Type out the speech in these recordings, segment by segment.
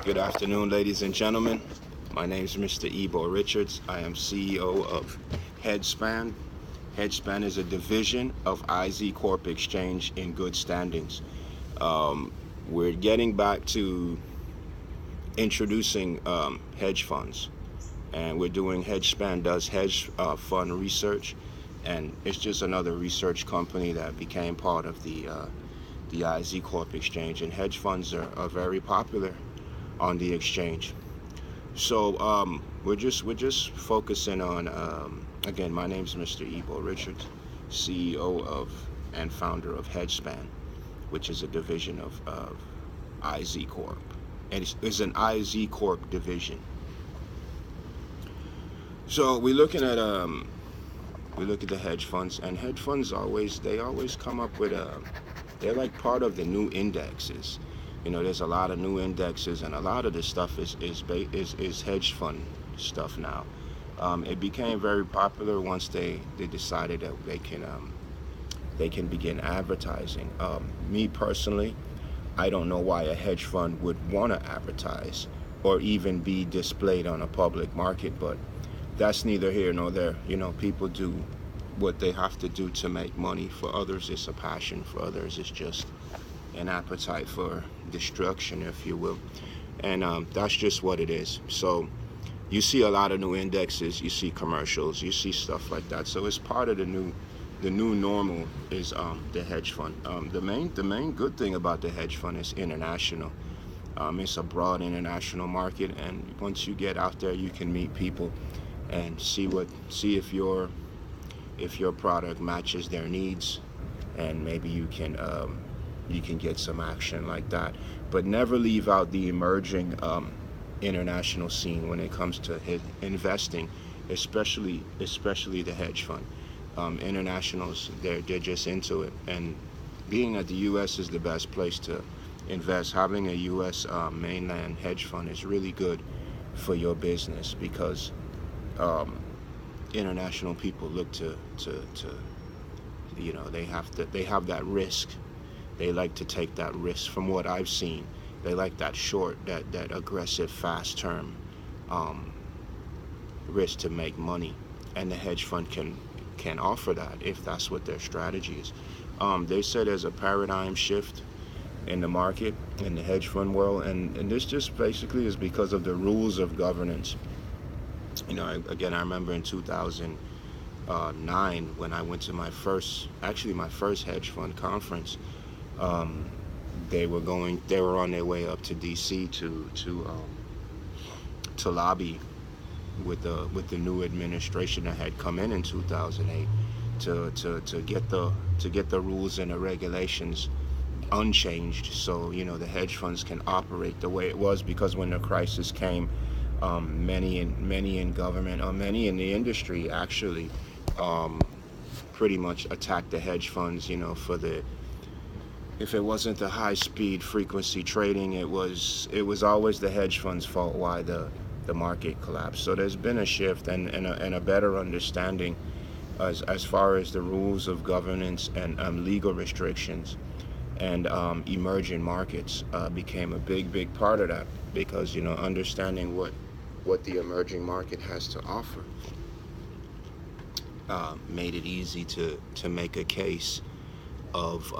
Good afternoon, ladies and gentlemen. My name is Mr. Ebo Richards. I am CEO of Hejspan. Hejspan is a division of IZ Corp Exchange in good standings. We're getting back to introducing hedge funds, and we're doing Hejspan does hedge fund research, and it's just another research company that became part of the IZ Corp Exchange, and hedge funds are very popular on the exchange. So we're just focusing on again. My name's Mr. Ebo Richards, CEO of and founder of Hejspan, which is a division of IZ Corp. And it's an IZ Corp division. So we're looking at we look at the hedge funds, and hedge funds always come up with they're like part of the new indexes. There's a lot of new indexes, and a lot of this stuff is hedge fund stuff now. It became very popular once they decided that they can begin advertising. Me personally, I don't know why a hedge fund would want to advertise or even be displayed on a public market, but that's neither here nor there. People do what they have to do to make money. For others, it's a passion. For others, it's just an appetite for destruction, if you will. And that's just what it is. So you see a lot of new indexes, you see commercials, you see stuff like that. So it's part of the new normal is the hedge fund. The main good thing about the hedge fund is international. It's a broad international market, and once you get out there, you can meet people and see if your product matches their needs, and maybe you can get some action like that. But never leave out the emerging international scene when it comes to investing, especially the hedge fund. Internationals, they're just into it, and being that the U.S. is the best place to invest, having a U.S. Mainland hedge fund is really good for your business, because international people look to they have that risk. They like to take that risk. From what I've seen, they like that that aggressive, fast term risk to make money, and the hedge fund can offer that if that's what their strategy is. They said there's a paradigm shift in the market, in the hedge fund world, and this just basically is because of the rules of governance. I remember in 2009 when I went to my first hedge fund conference. They were on their way up to DC to lobby with the new administration that had come in 2008 to get the rules and the regulations unchanged, so the hedge funds can operate the way it was. Because when the crisis came, many in government, or many in the industry actually pretty much attacked the hedge funds, for if it wasn't the high speed frequency trading, it was always the hedge fund's fault why the market collapsed. So there's been a shift and a better understanding as far as the rules of governance and legal restrictions, and emerging markets became a big part of that, because understanding what the emerging market has to offer made it easy to make a case of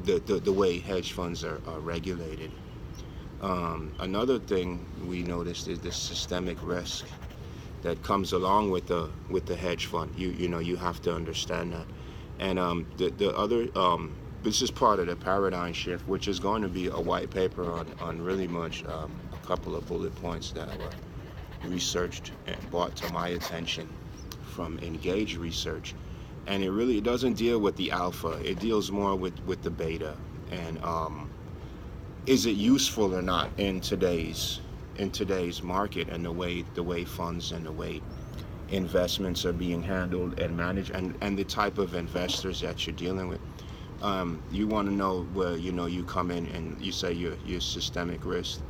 the way hedge funds are regulated. Another thing we noticed is the systemic risk that comes along with the hedge fund. You have to understand that. And the other this is part of the paradigm shift, which is going to be a white paper on really much a couple of bullet points that were researched and brought to my attention from Engage Research. And it doesn't deal with the alpha. It deals more with the beta, and is it useful or not in today's market, and the way funds and the way investments are being handled and managed, and the type of investors that you're dealing with. You want to know where you come in and you say your systemic risk.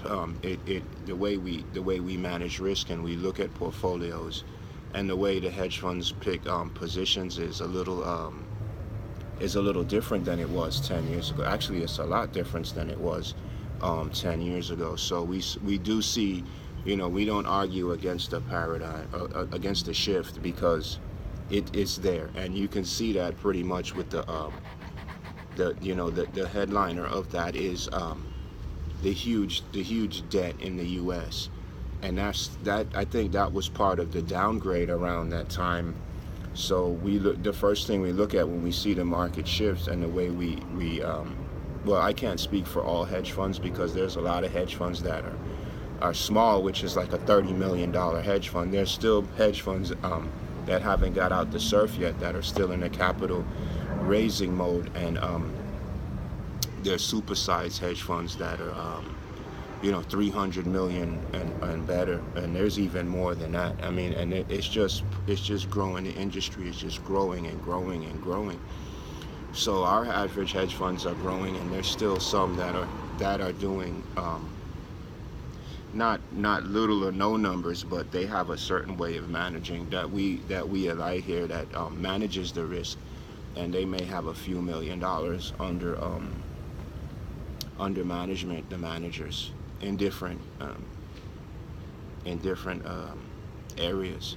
The way we manage risk and we look at portfolios, and the way the hedge funds pick positions is a little different than it was 10 years ago. Actually, it's a lot different than it was 10 years ago. So we do see, we don't argue against the paradigm, against the shift, because it is there, and you can see that pretty much with the headliner of that is the huge debt in the U.S. And I think that was part of the downgrade around that time. So the first thing we look at when we see the market shifts, and the way well, I can't speak for all hedge funds, because there's a lot of hedge funds that are small, which is like a $30 million hedge fund. There's still hedge funds that haven't got out the surf yet, that are still in a capital raising mode, and there's supersized hedge funds that are 300 million and better, and there's even more than that. I mean, and it's just growing. The industry is just growing and growing and growing. So our average hedge funds are growing, and there's still some that are doing not little or no numbers, but they have a certain way of managing that we ally here, that manages the risk, and they may have a few $1 million under management, the managers, in different areas.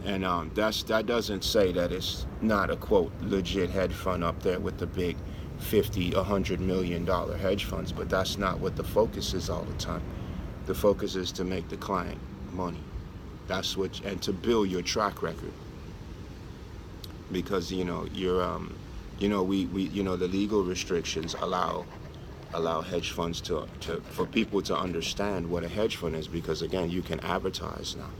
And that doesn't say that it's not a, quote, legit hedge fund up there with the big $50-100 million hedge funds, but that's not what the focus is all the time. The focus is to make the client money. And to build your track record, because the legal restrictions allow hedge funds for people to understand what a hedge fund is, because again, you can advertise now,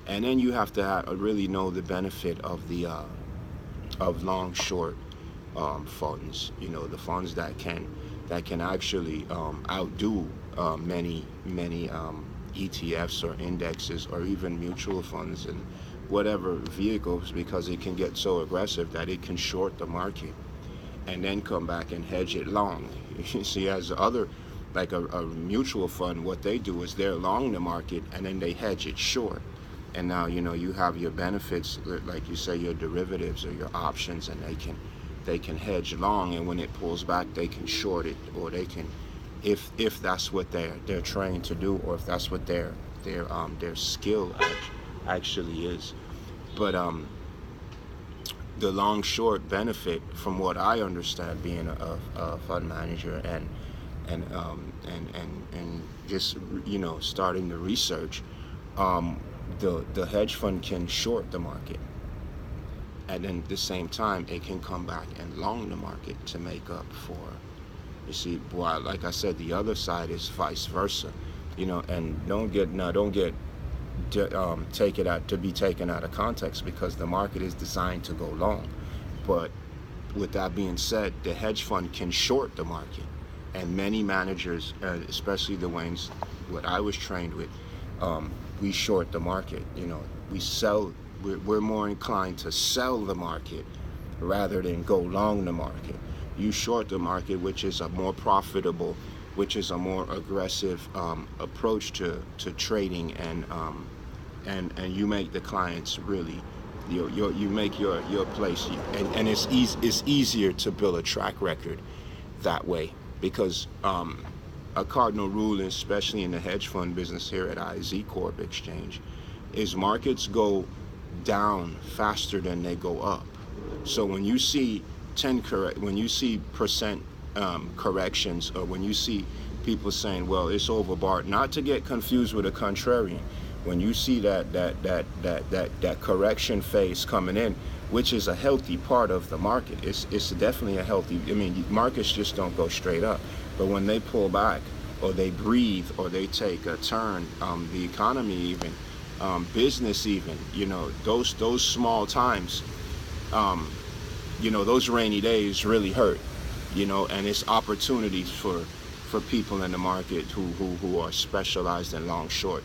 and then you have to really know the benefit of the of long short funds. The funds that can actually outdo many ETFs or indexes, or even mutual funds and whatever vehicles, because it can get so aggressive that it can short the market and then come back and hedge it long. You see, as like a mutual fund, what they do is they're long the market and then they hedge it short. And now, you have your benefits, like you say, your derivatives or your options, and they can hedge long, and when it pulls back, they can short it, or they can, if that's what they're trained to do, or if that's what their skill actually is. But the long short benefit, from what I understand, being a fund manager and just starting the research, the hedge fund can short the market, and then at the same time it can come back and long the market to make up for, you see, while, like I said, the other side is vice versa, and don't get take it out to be taken out of context, because the market is designed to go long. But with that being said, the hedge fund can short the market, and many managers, especially the ones what I was trained with, we short the market. We sell. We're more inclined to sell the market rather than go long the market. You short the market, which is a more profitable, which is a more aggressive approach to trading, and you make the clients really, you make your place, and it's easier to build a track record that way, because a cardinal rule, especially in the hedge fund business here at IZ Corp Exchange, is markets go down faster than they go up. So when you see percent corrections, or when you see people saying, well, it's overbought, not to get confused with a contrarian. When you see that correction phase coming in, which is a healthy part of the market, it's definitely a healthy. I mean, markets just don't go straight up, but when they pull back, or they breathe, or they take a turn, the economy even, business even, those small times, those rainy days really hurt, and it's opportunities for people in the market who are specialized in long short.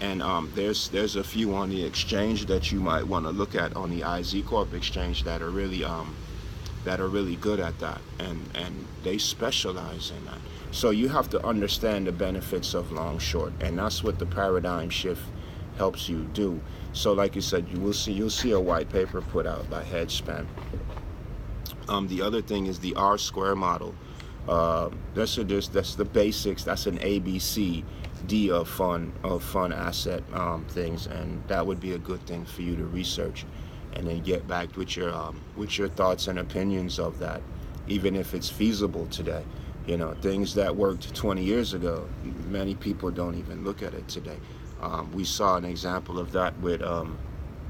And there's a few on the exchange that you might want to look at on the IZ Corp exchange that are really good at that, and they specialize in that. So you have to understand the benefits of long short, and that's what the paradigm shift helps you do. So like you said, you'll see a white paper put out by Hejspan. The other thing is the R square model, That's the basics. That's an ABC D of fun asset things, and that would be a good thing for you to research, and then get back with your thoughts and opinions of that, even if it's feasible today. Things that worked 20 years ago, many people don't even look at it today. We saw an example of that with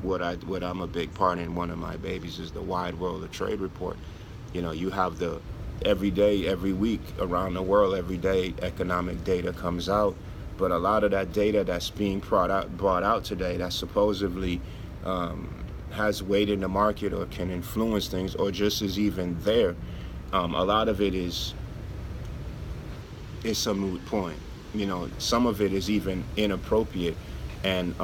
what I'm a big part in. One of my babies is the Wide World of Trade report. You have the every day, every week around the world, every day economic data comes out, but a lot of that data that's being brought out today that supposedly has weight in the market or can influence things or just is even there, a lot of it is a moot point. Some of it is even inappropriate. And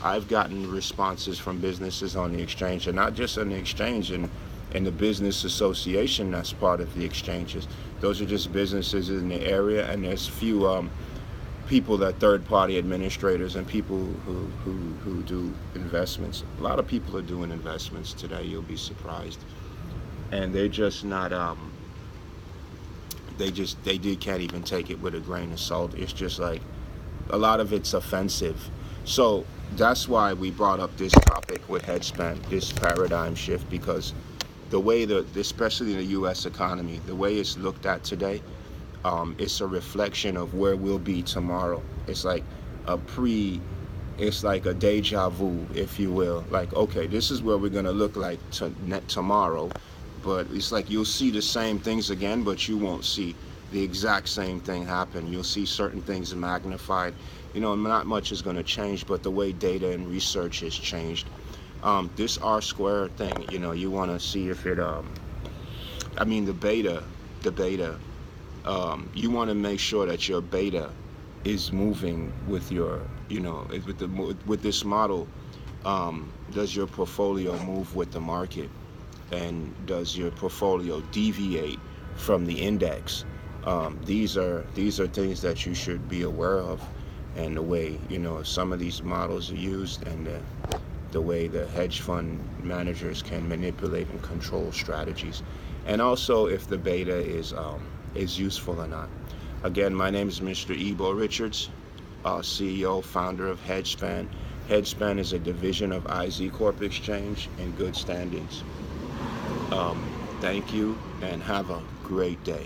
I've gotten responses from businesses on the exchange, and not just on the exchange, and the business association that's part of the exchanges. Those are just businesses in the area, and there's few people that third-party administrators and people who do investments. A lot of people are doing investments today. You'll be surprised, and they're just not. They can't even take it with a grain of salt. It's just like a lot of it's offensive. So that's why we brought up this topic with Hejspan, this paradigm shift, because the way especially the U.S. economy, the way it's looked at today, it's a reflection of where we'll be tomorrow. It's like it's like a deja vu, if you will. Like, okay, this is where we're gonna look like tomorrow, but it's like you'll see the same things again, but you won't see the exact same thing happen. You'll see certain things magnified. Not much is going to change, but the way data and research has changed. This R square thing, you want to see if it, the beta, you want to make sure that your beta is moving with your, with this model. Does your portfolio move with the market? And does your portfolio deviate from the index? These are things that you should be aware of, and the way some of these models are used, and the way the hedge fund managers can manipulate and control strategies, and also if the beta is useful or not. Again, my name is Mr. Ebo Richards, CEO, founder of Hejspan. Hejspan is a division of IZ Corp Exchange in good standings. Thank you, and have a great day.